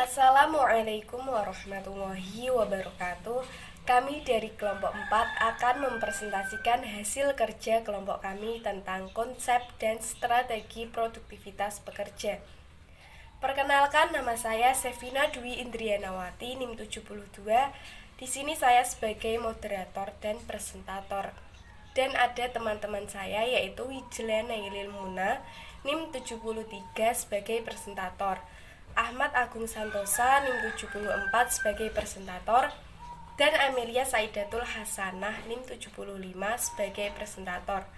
Assalamualaikum warahmatullahi wabarakatuh. Kami dari kelompok 4 akan mempresentasikan hasil kerja kelompok kami tentang konsep dan strategi produktivitas pekerja. Perkenalkan, nama saya Sevina Dwi Indrianawati, NIM 72. Di sini saya sebagai moderator dan presentator. Dan ada teman-teman saya yaitu Wijela Nailil Muna, NIM 73 sebagai presentator. Ahmad Agung Santosa, NIM 74 sebagai presentator, dan Amelia Saidatul Hasanah, NIM 75 sebagai presentator.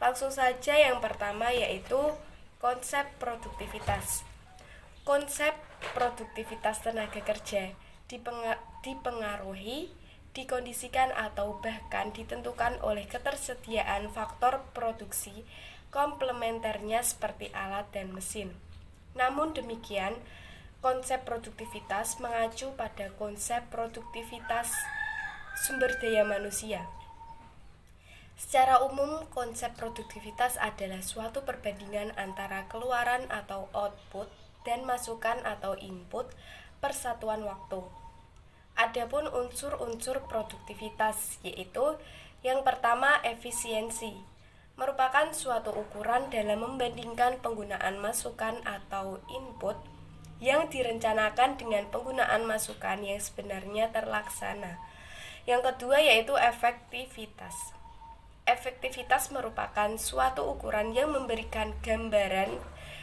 Langsung saja yang pertama yaitu konsep produktivitas. Konsep produktivitas tenaga kerja dipengaruhi, dikondisikan atau bahkan ditentukan oleh ketersediaan faktor produksi komplementernya seperti alat dan mesin. Namun demikian, konsep produktivitas mengacu pada konsep produktivitas sumber daya manusia. Secara umum, konsep produktivitas adalah suatu perbandingan antara keluaran atau output dan masukan atau input per satuan waktu. Adapun unsur-unsur produktivitas yaitu yang pertama efisiensi, merupakan suatu ukuran dalam membandingkan penggunaan masukan atau input yang direncanakan dengan penggunaan masukan yang sebenarnya terlaksana. Yang kedua yaitu efektivitas. Efektivitas merupakan suatu ukuran yang memberikan gambaran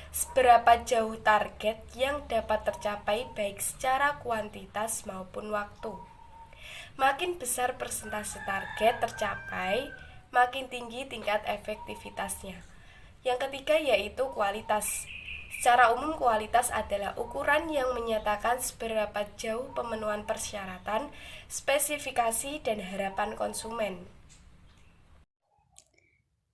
seberapa jauh target yang dapat tercapai baik secara kuantitas maupun waktu. Makin besar persentase target tercapai, makin tinggi tingkat efektivitasnya. Yang ketiga yaitu kualitas. Secara umum, kualitas adalah ukuran yang menyatakan seberapa jauh pemenuhan persyaratan, spesifikasi, dan harapan konsumen.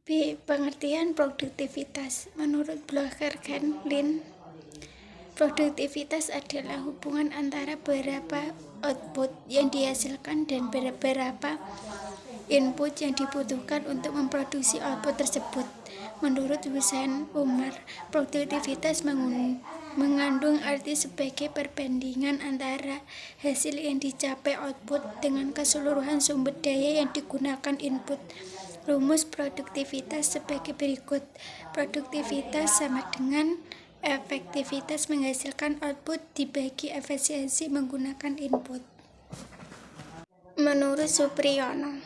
B. Pengertian produktivitas. Menurut blogger Ken Lin, produktivitas adalah hubungan antara beberapa output yang dihasilkan dan beberapa input yang dibutuhkan untuk memproduksi output tersebut. Menurut Hussein Umar, produktivitas mengandung arti sebagai perbandingan antara hasil yang dicapai output dengan keseluruhan sumber daya yang digunakan input. Rumus produktivitas sebagai berikut. Produktivitas sama dengan efektivitas menghasilkan output dibagi efisiensi menggunakan input. Menurut Supriyono,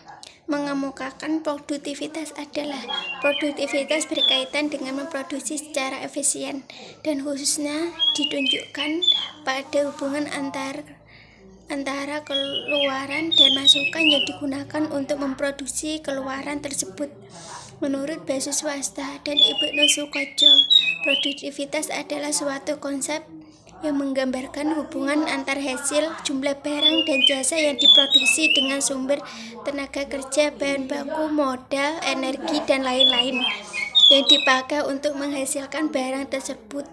mengemukakan produktivitas adalah produktivitas berkaitan dengan memproduksi secara efisien dan khususnya ditunjukkan pada hubungan antara keluaran dan masukan yang digunakan untuk memproduksi keluaran tersebut. Menurut Basu Swasta dan Ibnu Sukojo, produktivitas adalah suatu konsep yang menggambarkan hubungan antar hasil, jumlah barang dan jasa yang diproduksi dengan sumber tenaga kerja, bahan baku, modal, energi, dan lain-lain yang dipakai untuk menghasilkan barang tersebut.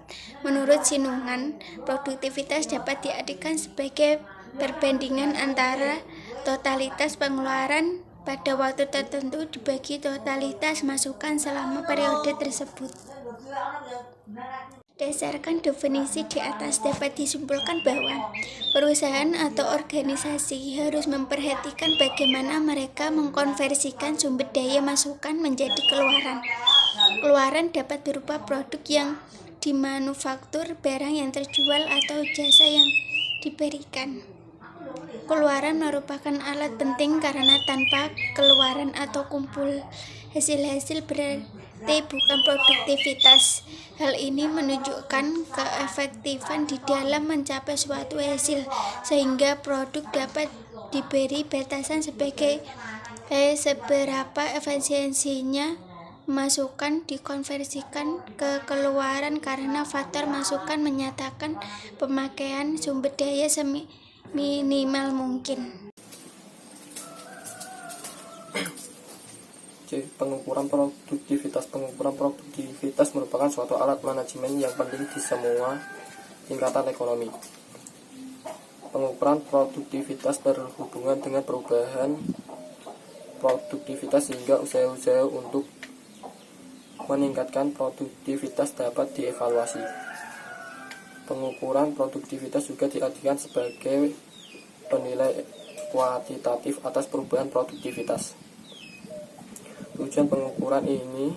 Menurut Sinungan, produktivitas dapat diartikan sebagai perbandingan antara totalitas pengeluaran pada waktu tertentu dibagi totalitas masukan selama periode tersebut. Berdasarkan definisi di atas dapat disimpulkan bahwa perusahaan atau organisasi harus memperhatikan bagaimana mereka mengkonversikan sumber daya masukan menjadi keluaran. Keluaran dapat berupa produk yang dimanufaktur, barang yang terjual, atau jasa yang diberikan. Keluaran merupakan alat penting karena tanpa keluaran atau kumpul hasil-hasil berarti bukan produktivitas. Hal ini menunjukkan keefektifan di dalam mencapai suatu hasil, sehingga produk dapat diberi batasan sebagai seberapa efisiensinya masukan dikonversikan ke keluaran karena faktor masukan menyatakan pemakaian sumber daya minimal mungkin. C. Pengukuran produktivitas. Pengukuran produktivitas merupakan suatu alat manajemen yang penting di semua tingkatan ekonomi. Pengukuran produktivitas berhubungan dengan perubahan produktivitas sehingga usaha-usaha untuk meningkatkan produktivitas dapat dievaluasi. Pengukuran produktivitas juga diartikan sebagai penilai kuantitatif atas perubahan produktivitas. Tujuan pengukuran ini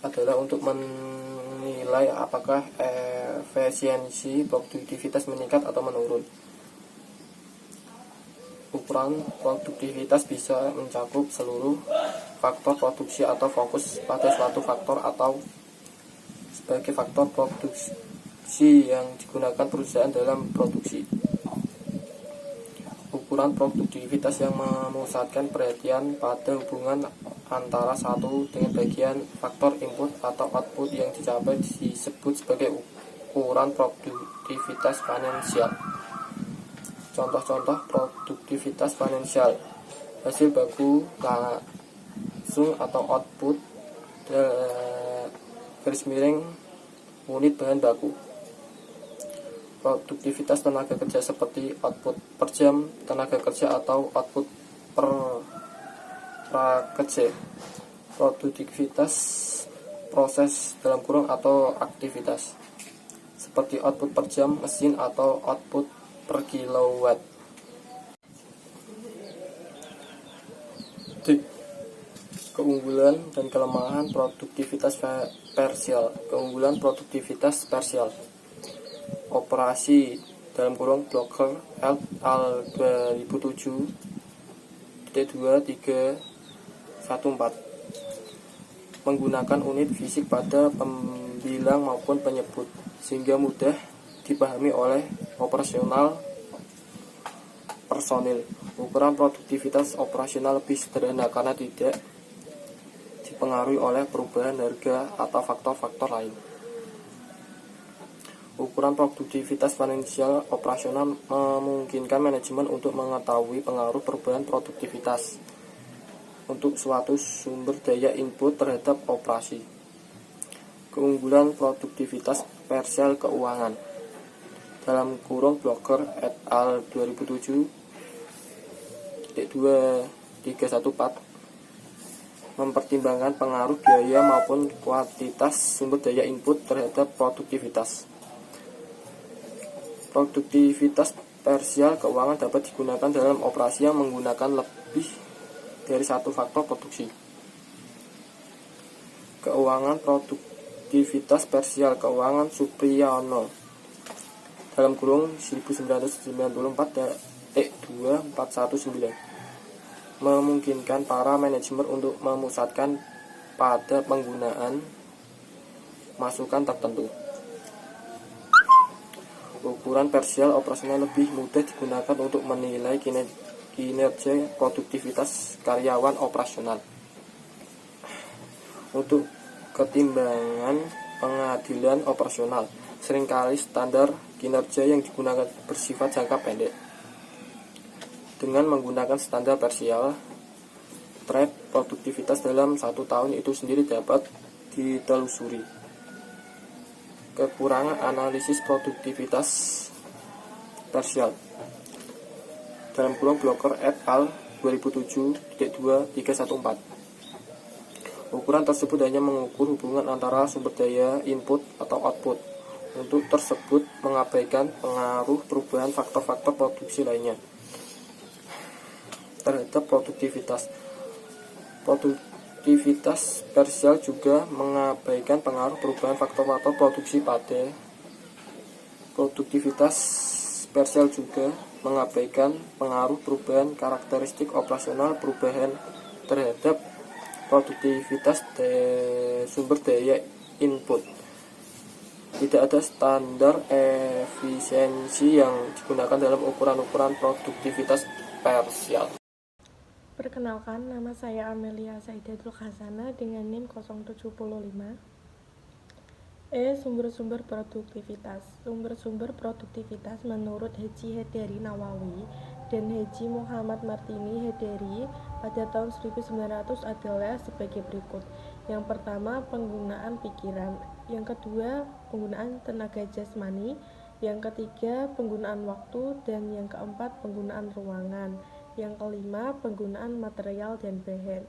adalah untuk menilai apakah efisiensi produktivitas meningkat atau menurun. Ukuran produktivitas bisa mencakup seluruh faktor produksi atau fokus pada suatu faktor atau sebagai faktor produksi yang digunakan perusahaan dalam produksi. Ukuran produktivitas yang memusatkan perhatian pada hubungan antara satu dengan bagian faktor input atau output yang dicapai disebut sebagai ukuran produktivitas finansial. Contoh-contoh produktivitas finansial: hasil baku langsung atau output unit bahan baku. Produktivitas tenaga kerja seperti output per jam tenaga kerja atau output per prakerja. Produktivitas proses atau aktivitas seperti output per jam mesin atau output per kilowatt. Keunggulan dan kelemahan produktivitas parsial. Keunggulan produktivitas parsial: operasi Blocker et al. 2007-2314 menggunakan unit fisik pada pembilang maupun penyebut sehingga mudah dipahami oleh operasional personil. Ukuran produktivitas operasional lebih sederhana karena tidak dipengaruhi oleh perubahan harga atau faktor-faktor lain. Ukuran produktivitas finansial operasional memungkinkan manajemen untuk mengetahui pengaruh perubahan produktivitas untuk suatu sumber daya input terhadap operasi. Keunggulan produktivitas parsial keuangan Blocker et al. 2007-2314 mempertimbangkan pengaruh biaya maupun kuantitas sumber daya input terhadap produktivitas. Produktivitas parsial keuangan dapat digunakan dalam operasi yang menggunakan lebih dari satu faktor produksi. Keuangan produktivitas parsial keuangan Supriyono 1994-2-419 memungkinkan para manajemen untuk memusatkan pada penggunaan masukan tertentu. Ukuran parsial operasional lebih mudah digunakan untuk menilai kinerja produktivitas karyawan operasional. Untuk ketimbangan pengadilan operasional, seringkali standar kinerja yang digunakan bersifat jangka pendek. Dengan menggunakan standar parsial, tren produktivitas dalam 1 tahun itu sendiri dapat ditelusuri. Kekurangan analisis produktivitas parsial Blocker et al. 2007-2314 Ukuran tersebut hanya mengukur hubungan antara sumber daya input atau output. Untuk tersebut mengabaikan pengaruh perubahan faktor-faktor produksi lainnya terhadap produktivitas. Produktivitas parsial juga mengabaikan pengaruh perubahan faktor-faktor produksi pada produktivitas parsial juga mengabaikan pengaruh perubahan karakteristik operasional perubahan terhadap produktivitas sumber daya input. Tidak ada standar efisiensi yang digunakan dalam ukuran-ukuran produktivitas parsial. Perkenalkan, nama saya Amelia Saidatul Khasana dengan NIM 075. Sumber-sumber produktivitas. Sumber-sumber produktivitas menurut Haji Hedari Nawawi dan Haji Muhammad Martini Hedari pada tahun 1900 adalah sebagai berikut. Yang pertama, penggunaan pikiran. Yang kedua, penggunaan tenaga jasmani. Yang ketiga, penggunaan waktu. Dan yang keempat, penggunaan ruangan. Yang kelima, penggunaan material dan bahan.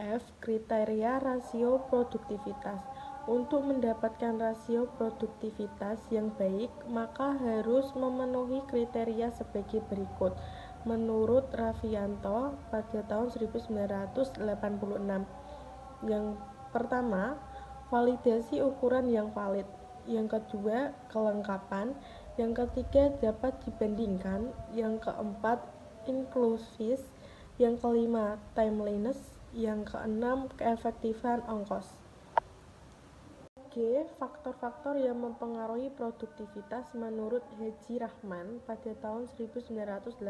F. Kriteria rasio produktivitas. Untuk mendapatkan rasio produktivitas yang baik, maka harus memenuhi kriteria sebagai berikut. Menurut Raffianto pada tahun 1986. Yang pertama, validasi ukuran yang valid. Yang kedua, kelengkapan. Yang ketiga, dapat dibandingkan. Yang keempat, inklusif. Yang kelima, timeliness. Yang keenam, keefektifan ongkos. G. Faktor-faktor yang mempengaruhi produktivitas menurut Haji Rahman pada tahun 1987.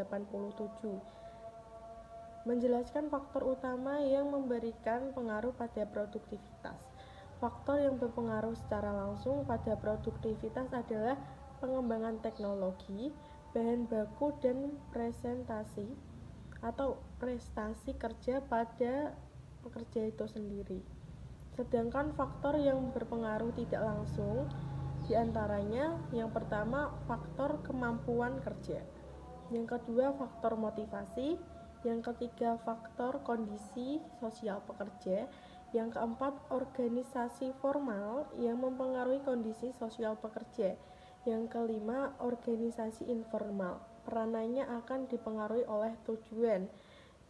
Menjelaskan faktor utama yang memberikan pengaruh pada produktivitas. Faktor yang berpengaruh secara langsung pada produktivitas adalah pengembangan teknologi, bahan baku, dan presentasi atau prestasi kerja pada pekerja itu sendiri. Sedangkan faktor yang berpengaruh tidak langsung diantaranya yang pertama faktor kemampuan kerja, yang kedua faktor motivasi, yang ketiga faktor kondisi sosial pekerja, yang keempat organisasi formal yang mempengaruhi kondisi sosial pekerja, yang kelima organisasi informal, peranannya akan dipengaruhi oleh tujuan,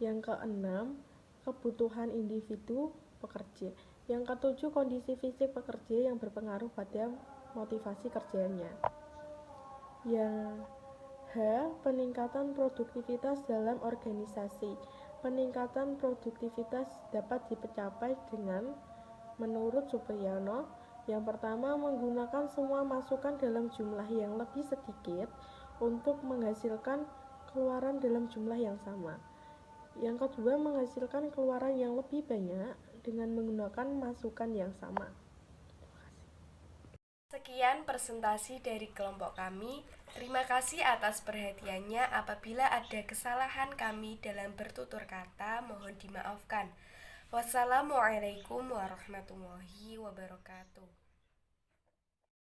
yang keenam kebutuhan individu pekerja, yang ketujuh kondisi fisik pekerja yang berpengaruh pada motivasi kerjanya. Yang H. Peningkatan produktivitas dalam organisasi. Peningkatan produktivitas dapat dicapai dengan menurut Supriyono, yang pertama menggunakan semua masukan dalam jumlah yang lebih sedikit untuk menghasilkan keluaran dalam jumlah yang sama. Yang kedua, menghasilkan keluaran yang lebih banyak dengan menggunakan masukan yang sama. Sekian presentasi dari kelompok kami. Terima kasih atas perhatiannya. Apabila ada kesalahan kami dalam bertutur kata, mohon dimaafkan. Wassalamualaikum warahmatullahi wabarakatuh.